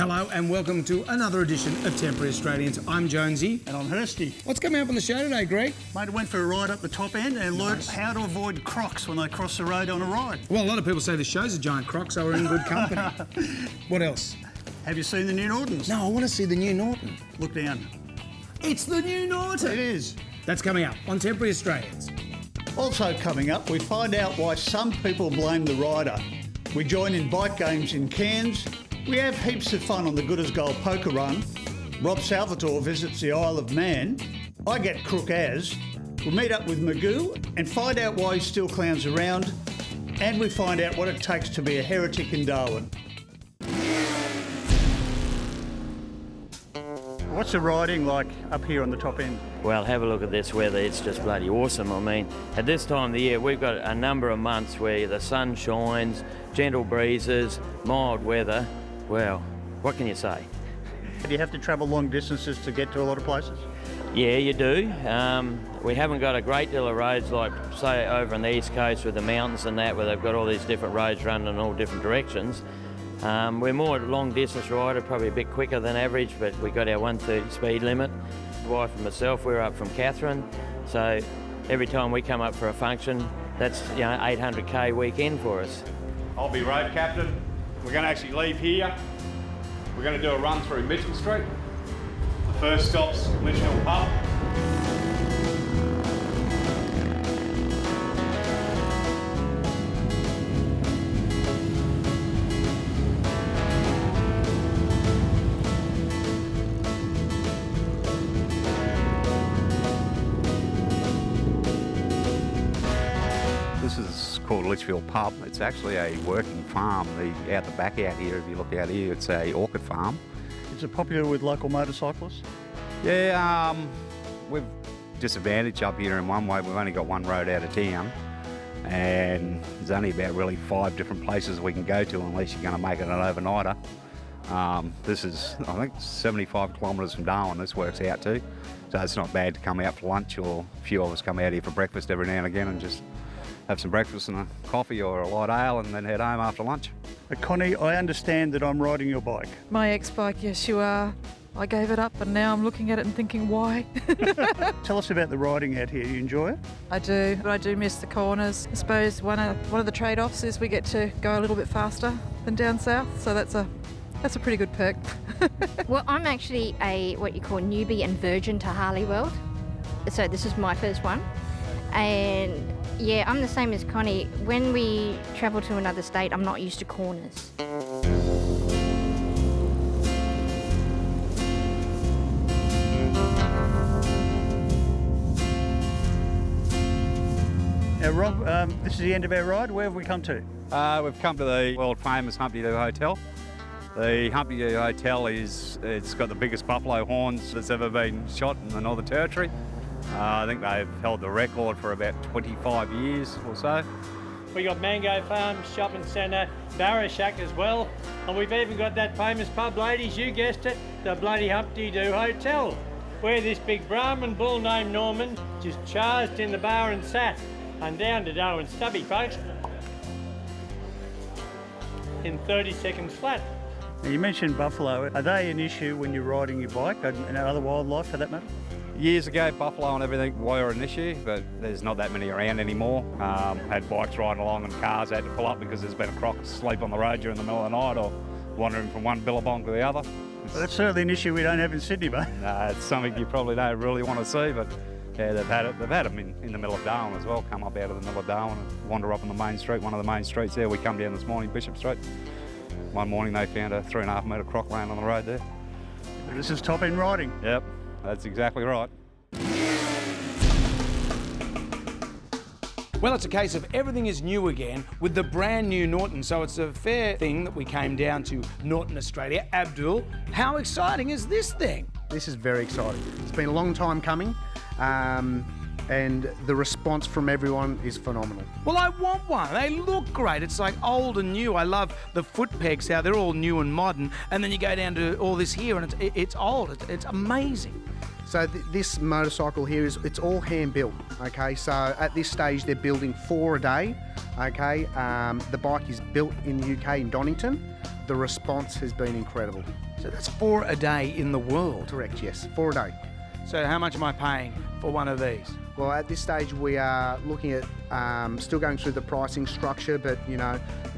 Hello and welcome to another edition of Temporary Australians. I'm Jonesy. And I'm Hirsty. What's coming up on the show today, Greg? Mate, I went for a ride up the top end and learned how to avoid crocs when they cross the road on a ride. Well, a lot of people say the show's a giant croc, so we're in good company. What else? Have you seen the new Nortons? No, I want to see the new Norton. Look down. It's the new Norton. It is. That's coming up on Temporary Australians. Also coming up, we find out why some people blame the rider. We join in bike games in Cairns. We have heaps of fun on the Good as Gold poker run. Rob Salvatore visits the Isle of Man. I get crook as. We meet up with Magoo and find out why he still clowns around. And we find out what it takes to be a heretic in Darwin. What's the riding like up here on the top end? Well, have a look at this weather. It's just bloody awesome. I mean, at this time of the year, we've got a number of months where the sun shines, gentle breezes, mild weather. Well, what can you say? Do you have to travel long distances to get to a lot of places? Yeah, you do. We haven't got a great deal of roads like, say, over on the East Coast with the mountains and that, where they've got all these different roads running in all different directions. We're more long distance rider, probably a bit quicker than average, but we got our 130 speed limit. My wife and myself, we're up from Katherine, so every time we come up for a function, that's 800k weekend for us. I'll be road captain. We're going to actually leave here. We're going to do a run through Mitchell Street. The first stop's Litchfield Pub. This is called Litchfield Pub. It's actually a working farm. Out the back out here, if you look out here, it's a orchid farm. Is it popular with local motorcyclists? Yeah, we've disadvantaged up here in one way. We've only got one road out of town, and there's only about really 5 different places we can go to unless you're going to make it an overnighter. This is, I think, 75 kilometres from Darwin this works out to, so it's not bad to come out for lunch, or a few of us come out here for breakfast every now and again and just have some breakfast and a coffee or a light ale and then head home after lunch. Connie, I understand that I'm riding your bike. My ex-bike, yes you are. I gave it up and now I'm looking at it and thinking, why? Tell us about the riding out here. You enjoy it? I do, but I do miss the corners. I suppose one of the trade-offs is we get to go a little bit faster than down south, so that's a pretty good perk. Well, I'm actually a what you call newbie and virgin to Harley world. So this is my first one. And yeah, I'm the same as Connie. When we travel to another state, I'm not used to corners. Now, Rob, this is the end of our ride. Where have we come to? We've come to the world famous Humpty Doo Hotel. The Humpty Doo Hotel it's got the biggest buffalo horns that's ever been shot in the Northern Territory. I think they've held the record for about 25 years or so. We got Mango Farm, Shopping Centre, Barra Shack as well. And we've even got that famous pub, ladies, you guessed it, the bloody Humpty Doo Hotel, where this big Brahmin bull named Norman just charged in the bar and sat. And down to Darwin Stubby, folks, in 30 seconds flat. Now, you mentioned buffalo. Are they an issue when you're riding your bike and other wildlife for that matter? Years ago, buffalo and everything were an issue, but there's not that many around anymore. Had bikes riding along and cars had to pull up because there's been a croc asleep on the road during the middle of the night or wandering from one billabong to the other. Well, that's certainly an issue we don't have in Sydney, mate. It's something you probably don't really want to see, but yeah, they've had them in the middle of Darwin as well, come up out of the middle of Darwin and wander up on the main street, one of the main streets there. We come down this morning, Bishop Street. One morning they found a 3.5 metre croc laying on the road there. This is top end riding. Yep, that's exactly right. Well, it's a case of everything is new again with the brand new Norton, so it's a fair thing that we came down to Norton Australia. Abdul, how exciting is this thing? This is very exciting. It's been a long time coming, and the response from everyone is phenomenal. Well, I want one. They look great. It's like old and new. I love the foot pegs, how they're all new and modern, and then you go down to all this here and it's old. It's amazing. So this motorcycle here it's all hand built, okay? So at this stage they're building 4 a day, okay? The bike is built in the UK in Donington. The response has been incredible. So that's 4 a day in the world. Correct, yes, 4 a day. So how much am I paying for one of these? Well, at this stage, we are looking at still going through the pricing structure, but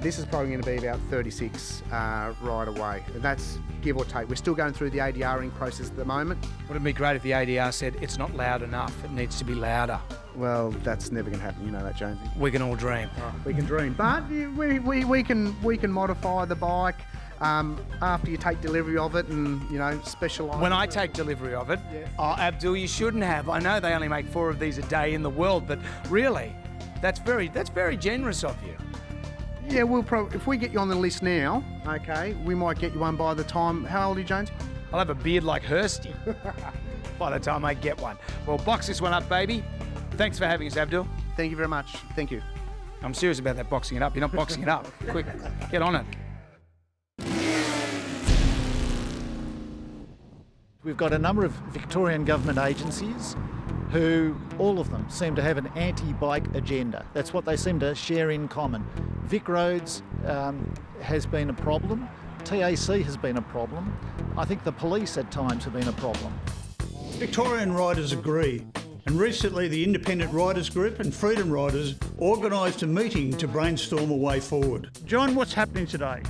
this is probably going to be about 36 right away. And that's give or take. We're still going through the ADRing process at the moment. Wouldn't it be great if the ADR said it's not loud enough, it needs to be louder? Well, that's never going to happen. You know that, Jonesy. We can all dream. We can dream, but we can modify the bike after you take delivery of it, and specialise. When I take delivery of it, Yeah. Oh, Abdul, you shouldn't have. I know they only make 4 of these a day in the world, but really, that's very generous of you. Yeah, if we get you on the list now, okay, we might get you one by the time. How old are you, Jonesy? I'll have a beard like Hirsty by the time I get one. Well, box this one up, baby. Thanks for having us, Abdul. Thank you very much. Thank you. I'm serious about that boxing it up. You're not boxing it up. Quick, get on it. We've got a number of Victorian government agencies who, all of them, seem to have an anti-bike agenda. That's what they seem to share in common. Vic Roads has been a problem. TAC has been a problem. I think the police at times have been a problem. Victorian Riders agree, and recently the Independent Riders Group and Freedom Riders organised a meeting to brainstorm a way forward. John, what's happening today?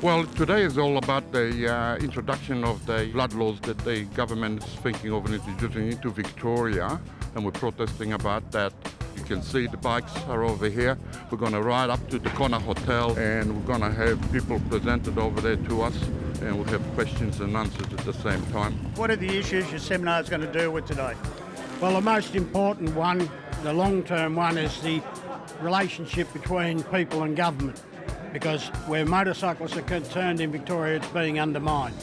Well, today is all about the introduction of the blood laws that the government is thinking of introducing into Victoria, and we're protesting about that. You can see the bikes are over here. We're going to ride up to the Corner Hotel, and we're going to have people presented over there to us, and we'll have questions and answers at the same time. What are the issues your seminar is going to deal with today? Well, the most important one, the long-term one, is the relationship between people and government, because where motorcyclists are concerned in Victoria, it's being undermined.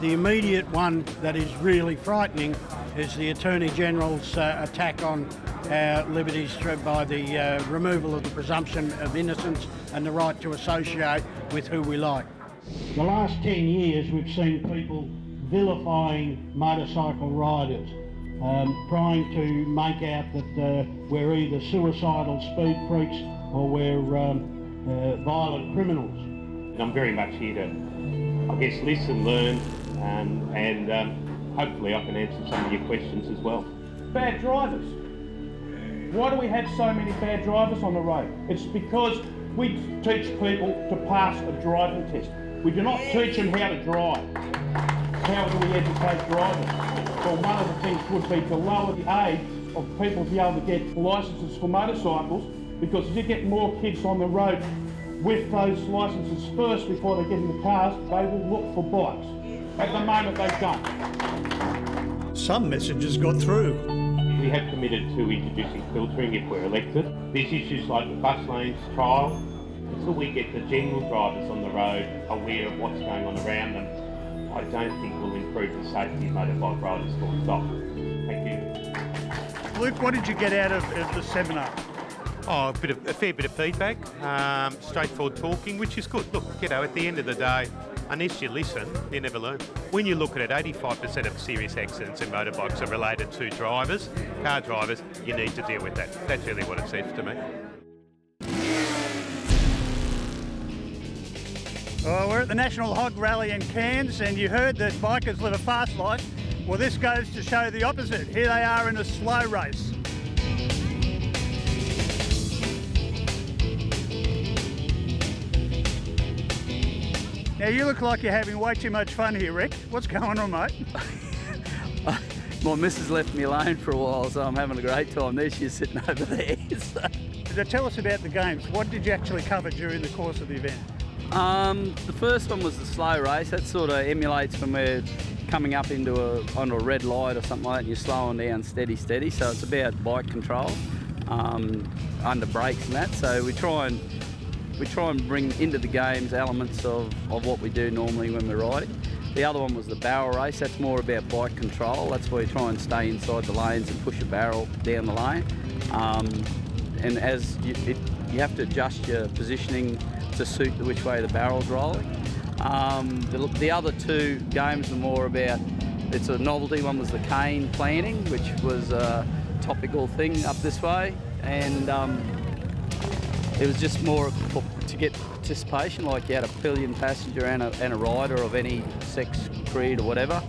The immediate one that is really frightening is the Attorney General's attack on our liberties by the removal of the presumption of innocence and the right to associate with who we like. The last 10 years we've seen people vilifying motorcycle riders, trying to make out that we're either suicidal speed freaks or we're violent criminals. And I'm very much here to, I guess, listen, learn, and hopefully I can answer some of your questions as well. Bad drivers. Why do we have so many bad drivers on the road? It's because we teach people to pass a driving test. We do not teach them how to drive. How do we educate drivers? Well, one of the things would be to lower the age of people to be able to get licences for motorcycles, because if you get more kids on the road with those licences first before they get in the cars, they will look for bikes. At the moment they don't. Some messages got through. We have committed to introducing filtering if we're elected. There's issues like the bus lanes trial. Until we get the general drivers on the road aware of what's going on around them, I don't think we'll improve the safety of motorbike riders full stop. Thank you. Luke, what did you get out of the seminar? Oh, a fair bit of feedback, straightforward talking, which is good. Look, at the end of the day, unless you listen, you never learn. When you look at it, 85% of serious accidents in motorbikes are related to drivers, car drivers. You need to deal with that. That's really what it says to me. Well, we're at the National Hog Rally in Cairns, and you heard that bikers live a fast life. Well, this goes to show the opposite. Here they are in a slow race. Now, you look like you're having way too much fun here, Rick. What's going on, mate? My missus left me alone for a while, so I'm having a great time. There she is sitting over there. So tell us about the games. What did you actually cover during the course of the event? The first one was the slow race. That sort of emulates when we're coming up onto a red light or something like that, and you're slowing down steady. So it's about bike control under brakes and that. So we try and bring into the games elements of what we do normally when we're riding. The other one was the barrel race. That's more about bike control. That's where you try and stay inside the lanes and push a barrel down the lane. And as you have to adjust your positioning to suit which way the barrel's rolling. The other two games were more about, it's a novelty. One was the cane planting, which was a topical thing up this way. And it was just more to get participation, like you had a pillion passenger and a rider of any sex, creed or whatever.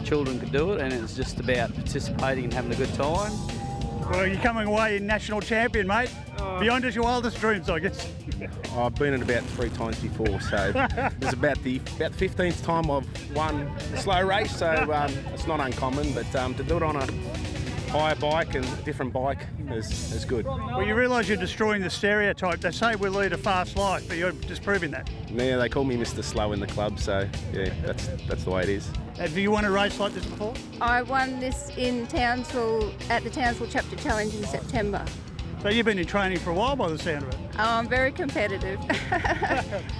Children could do it, and it was just about participating and having a good time. Well, you're coming away national champion, mate. Beyond your wildest dreams, I guess. I've been it about 3 times before, so it's about the 15th time I've won a slow race, so it's not uncommon, but to do it on a higher bike and a different bike is good. Well, you realise you're destroying the stereotype. They say we lead a fast life, but you're disproving that. Yeah, they call me Mr. Slow in the club, so yeah, that's the way it is. Have you won a race like this before? I won this in Townsville at the Townsville Chapter Challenge in September. So you've been in training for a while by the sound of it. Oh, I'm very competitive.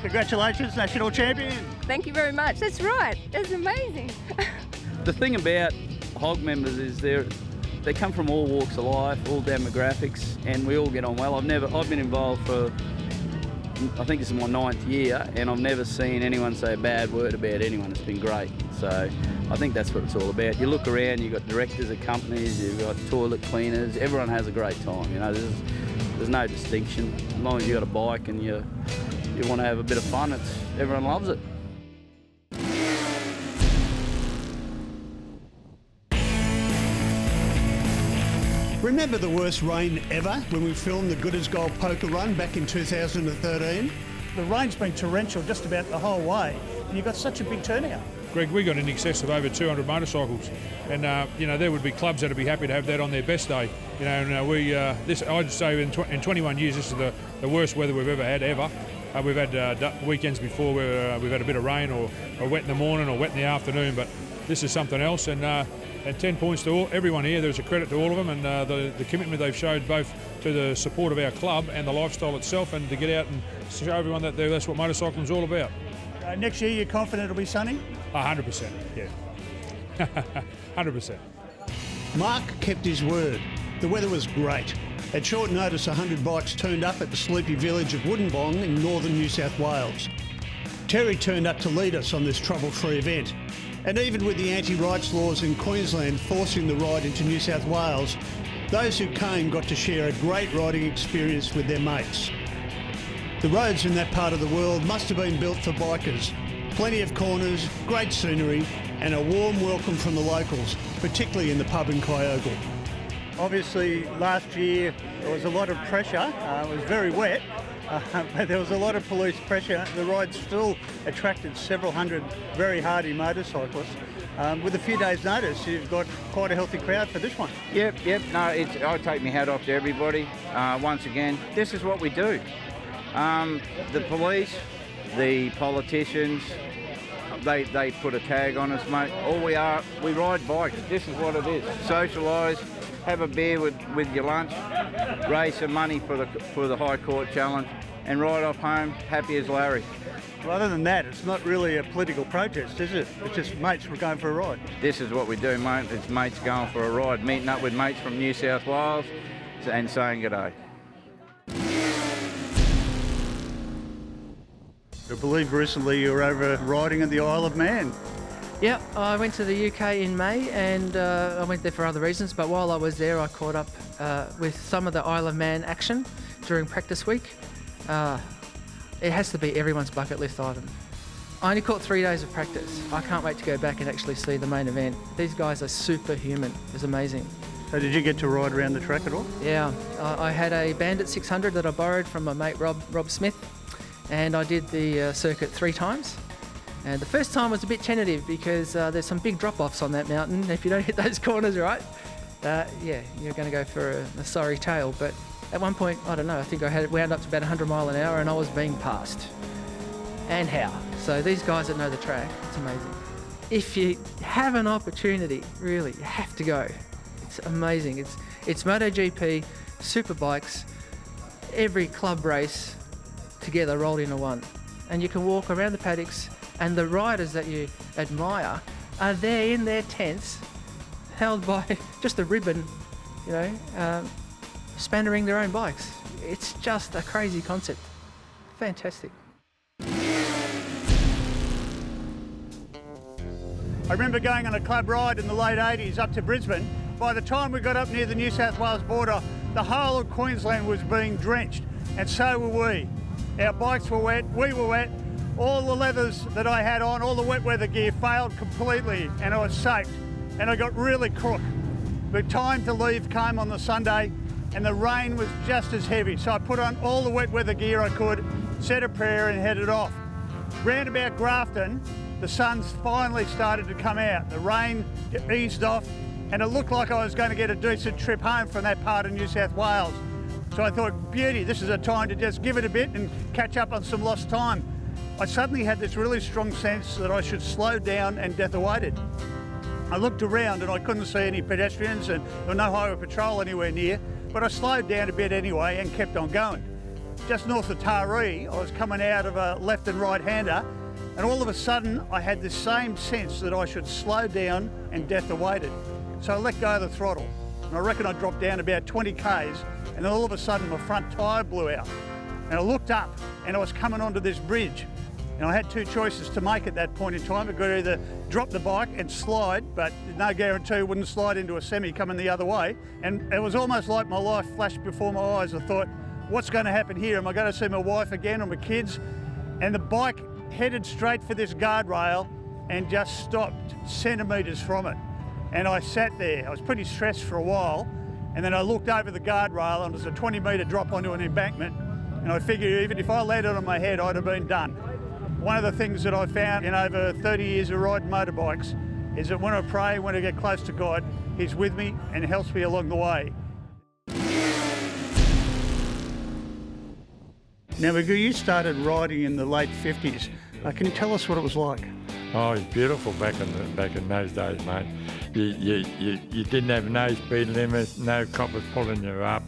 Congratulations, national champion. Thank you very much. That's right. That's amazing. The thing about Hog members is they come from all walks of life, all demographics, and we all get on well. I've been involved for, I think this is my 9th year, and I've never seen anyone say a bad word about anyone. It's been great. So I think that's what it's all about. You look around, you've got directors of companies, you've got toilet cleaners, everyone has a great time. You know, there's no distinction. As long as you've got a bike and you want to have a bit of fun, everyone loves it. Remember the worst rain ever when we filmed the Good as Gold poker run back in 2013? The rain's been torrential just about the whole way, and you've got such a big turnout. Greg, we got in excess of over 200 motorcycles, and there would be clubs that'd be happy to have that on their best day. I'd say in 21 years, this is the worst weather we've ever had ever. We've had weekends before where we've had a bit of rain or wet in the morning or wet in the afternoon, but this is something else. And 10 points to everyone here. There's a credit to all of them, and the commitment they've showed both to the support of our club and the lifestyle itself, and to get out and show everyone that that's what motorcycling is all about. Next year, you're confident it'll be sunny? 100%, yeah. 100%. Mark kept his word. The weather was great. At short notice, 100 bikes turned up at the sleepy village of Wollongong in northern New South Wales. Terry turned up to lead us on this trouble-free event. And even with the anti-rights laws in Queensland forcing the ride into New South Wales, those who came got to share a great riding experience with their mates. The roads in that part of the world must have been built for bikers. Plenty of corners, great scenery, and a warm welcome from the locals, particularly in the pub in Kyogle. Obviously, last year there was a lot of pressure. It was very wet. But there was a lot of police pressure. The ride still attracted several hundred very hardy motorcyclists. With a few days' notice, you've got quite a healthy crowd for this one. Yep. No, I take my hat off to everybody. Once again, this is what we do. The police, the politicians, they put a tag on us, mate. All we are, we ride bikes. This is what it is. Socialise, have a beer with your lunch, raise some money for the High Court Challenge, and ride off home happy as Larry. Well, other than that, it's not really a political protest, is it? It's just mates going for a ride. This is what we do, mate. It's mates going for a ride, meeting up with mates from New South Wales and saying g'day. I believe recently you were over riding in the Isle of Man. Yeah, I went to the UK in May, and I went there for other reasons, but while I was there I caught up with some of the Isle of Man action during practice week. It has to be everyone's bucket list item. I only caught 3 days of practice. I can't wait to go back and actually see the main event. These guys are superhuman. It's amazing. So did you get to ride around the track at all? Yeah, I had a Bandit 600 that I borrowed from my mate Rob Smith, and I did the circuit 3 times. And the first time was a bit tentative because there's some big drop-offs on that mountain. If you don't hit those corners right, you're going to go for a sorry tale. But at one point, I don't know, I think I had it wound up to about 100 mile an hour and I was being passed. And how? So these guys that know the track, it's amazing. If you have an opportunity, really, you have to go. It's amazing. It's MotoGP, super bikes, every club race together rolled into one. And you can walk around the paddocks, and the riders that you admire are there in their tents, held by just a ribbon, spannering their own bikes. It's just a crazy concept. Fantastic. I remember going on a club ride in the late 80s up to Brisbane. By the time we got up near the New South Wales border, the whole of Queensland was being drenched. and so were we. Our bikes were wet, we were wet. All the leathers that I had on, all the wet weather gear failed completely, and I was soaked, and I got really crook. The time to leave came on the Sunday, and the rain was just as heavy, so I put on all the wet weather gear I could, said a prayer and headed off. Round about Grafton, the sun's finally started to come out. The rain eased off, and it looked like I was going to get a decent trip home from that part of New South Wales. So I thought, beauty, this is a time to just give it a bit and catch up on some lost time. I suddenly had this really strong sense that I should slow down and death awaited. I looked around and I couldn't see any pedestrians and there was no highway patrol anywhere near, but I slowed down a bit anyway and kept on going. Just north of Taree, I was coming out of a left and right-hander, and all of a sudden I had this same sense that I should slow down and death awaited. So I let go of the throttle, and I reckon I dropped down about 20 k's, and then all of a sudden my front tyre blew out. And I looked up and I was coming onto this bridge. And I had two choices to make at that point in time. I could either drop the bike and slide, but no guarantee it wouldn't slide into a semi coming the other way. And it was almost like my life flashed before my eyes. I thought, what's going to happen here? Am I going to see my wife again or my kids? And the bike headed straight for this guardrail and just stopped centimetres from it. And I sat there. I was pretty stressed for a while. And then I looked over the guardrail and it was a 20-metre drop onto an embankment. And I figured even if I landed on my head, I'd have been done. One of the things that I found in over 30 years of riding motorbikes is that when I pray, when I get close to God, He's with me and helps me along the way. Now, Magoo, you started riding in the late 50s. Can you tell us what it was like? Oh, it's beautiful back in those days, mate. You didn't have no speed limits, no coppers pulling you up.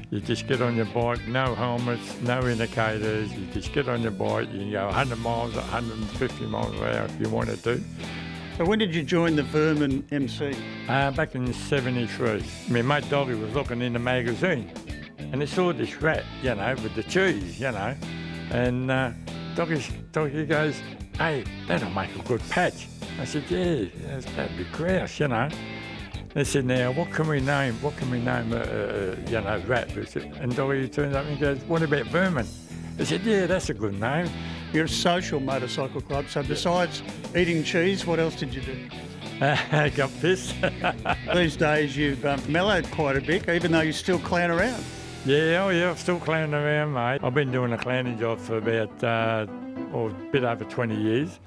You just get on your bike, no helmets, no indicators. You just get on your bike, you can go 100 miles, 150 miles an hour if you wanted to. So when did you join the Vermin MC? Back in '73. My mate Doggy was looking in the magazine and he saw this rat, you know, with the cheese, you know. And Doggy goes, hey, that'll make a good patch. I said, yeah, that'd be grouse, you know. They said, now, what can we name, you know, rat? And Doggy turns up and goes, what about vermin? I said, yeah, that's a good name. You're a social motorcycle club, so besides eating cheese, what else did you do? Got pissed. These days you've mellowed quite a bit, even though you still clown around. Yeah, I'm still clowning around, mate. I've been doing a clowning job for about, a bit over 20 years.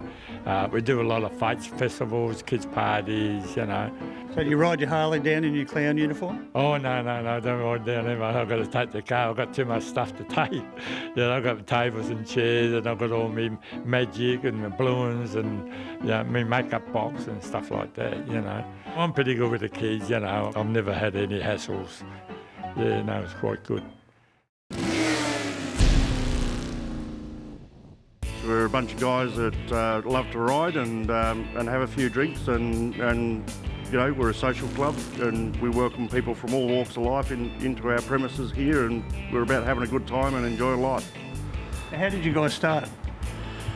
We do a lot of fights, festivals, kids' parties, you know. So do you ride your Harley down in your clown uniform? Oh, no, don't ride down there, mate. I've got to take the car. I've got too much stuff to take. Yeah, I've got tables and chairs, and I've got all my magic and my balloons and, you know, my makeup box and stuff like that, you know. I'm pretty good with the kids, you know. I've never had any hassles. Yeah, no, it's quite good. We're a bunch of guys that love to ride and have a few drinks and you know, we're a social club and we welcome people from all walks of life into our premises here, and we're about having a good time and enjoying life. How did you guys start?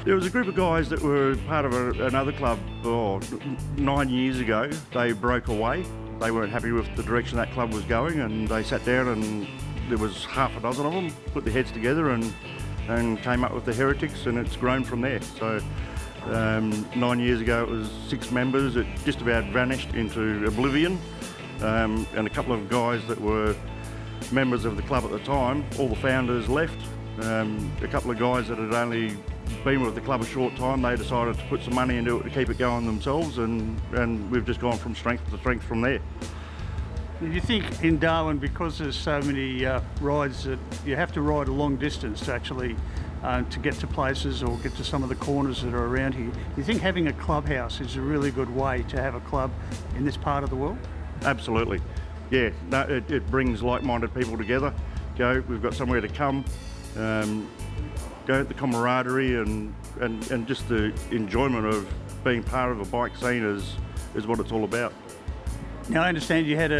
There was a group of guys that were part of another club 9 years ago. They broke away. They weren't happy with the direction that club was going, and they sat down and there was half a dozen of them, put their heads together and came up with the Heretics, and it's grown from there. So 9 years ago it was 6 members. It just about vanished into oblivion, and a couple of guys that were members of the club at the time, all the founders left. A couple of guys that had only been with the club a short time, they decided to put some money into it to keep it going themselves, and we've just gone from strength to strength from there. Do you think in Darwin, because there's so many rides, that you have to ride a long distance to actually to get to places or get to some of the corners that are around here, do you think having a clubhouse is a really good way to have a club in this part of the world? Absolutely. Yeah, no, it brings like-minded people together. We've got somewhere to come, the camaraderie and just the enjoyment of being part of a bike scene is what it's all about. Now I understand you had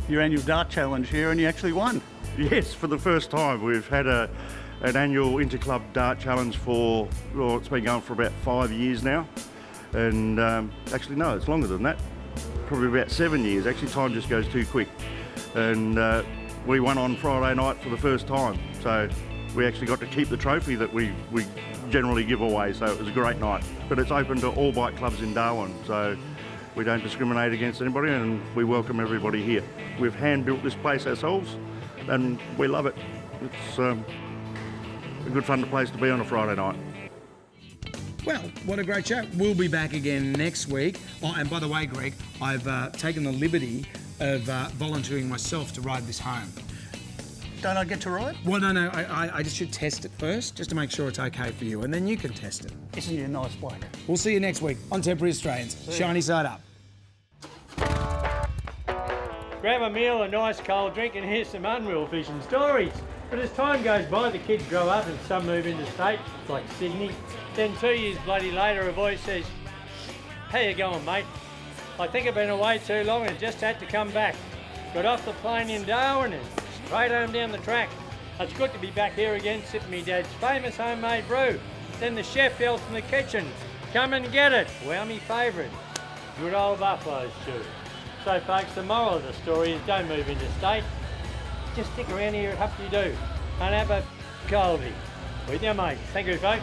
your annual dart challenge here and you actually won. Yes, for the first time. We've had an annual inter-club dart challenge for, well, it's been going for about 5 years now. And actually no, it's longer than that. Probably about 7 years. Actually time just goes too quick. And we won on Friday night for the first time. So we actually got to keep the trophy that we generally give away, so it was a great night. But it's open to all bike clubs in Darwin, so we don't discriminate against anybody and we welcome everybody here. We've hand-built this place ourselves and we love it. It's a good fun place to be on a Friday night. Well, what a great show. We'll be back again next week. Oh, and by the way, Greg, I've taken the liberty of volunteering myself to ride this home. Don't I get to ride? Well, no, I just should test it first, just to make sure it's okay for you, and then you can test it. Isn't he a nice bloke? We'll see you next week on Temporary Australians. Shiny side up. Grab a meal, a nice cold drink, and hear some unreal fishing stories. But as time goes by, the kids grow up and some move into state, like Sydney. Then 2 years bloody later, a voice says, "How you going, mate? I think I've been away too long and just had to come back. Got off the plane in Darwin and straight home down the track. It's good to be back here again, sipping me dad's famous homemade brew. Then the chef yells from the kitchen, 'Come and get it.' Wow, me favourite. Good old buffalo stew." So folks, the moral of the story is don't move into state. Just stick around here at Humpty Do and have a coldie with your mates. Thank you, folks.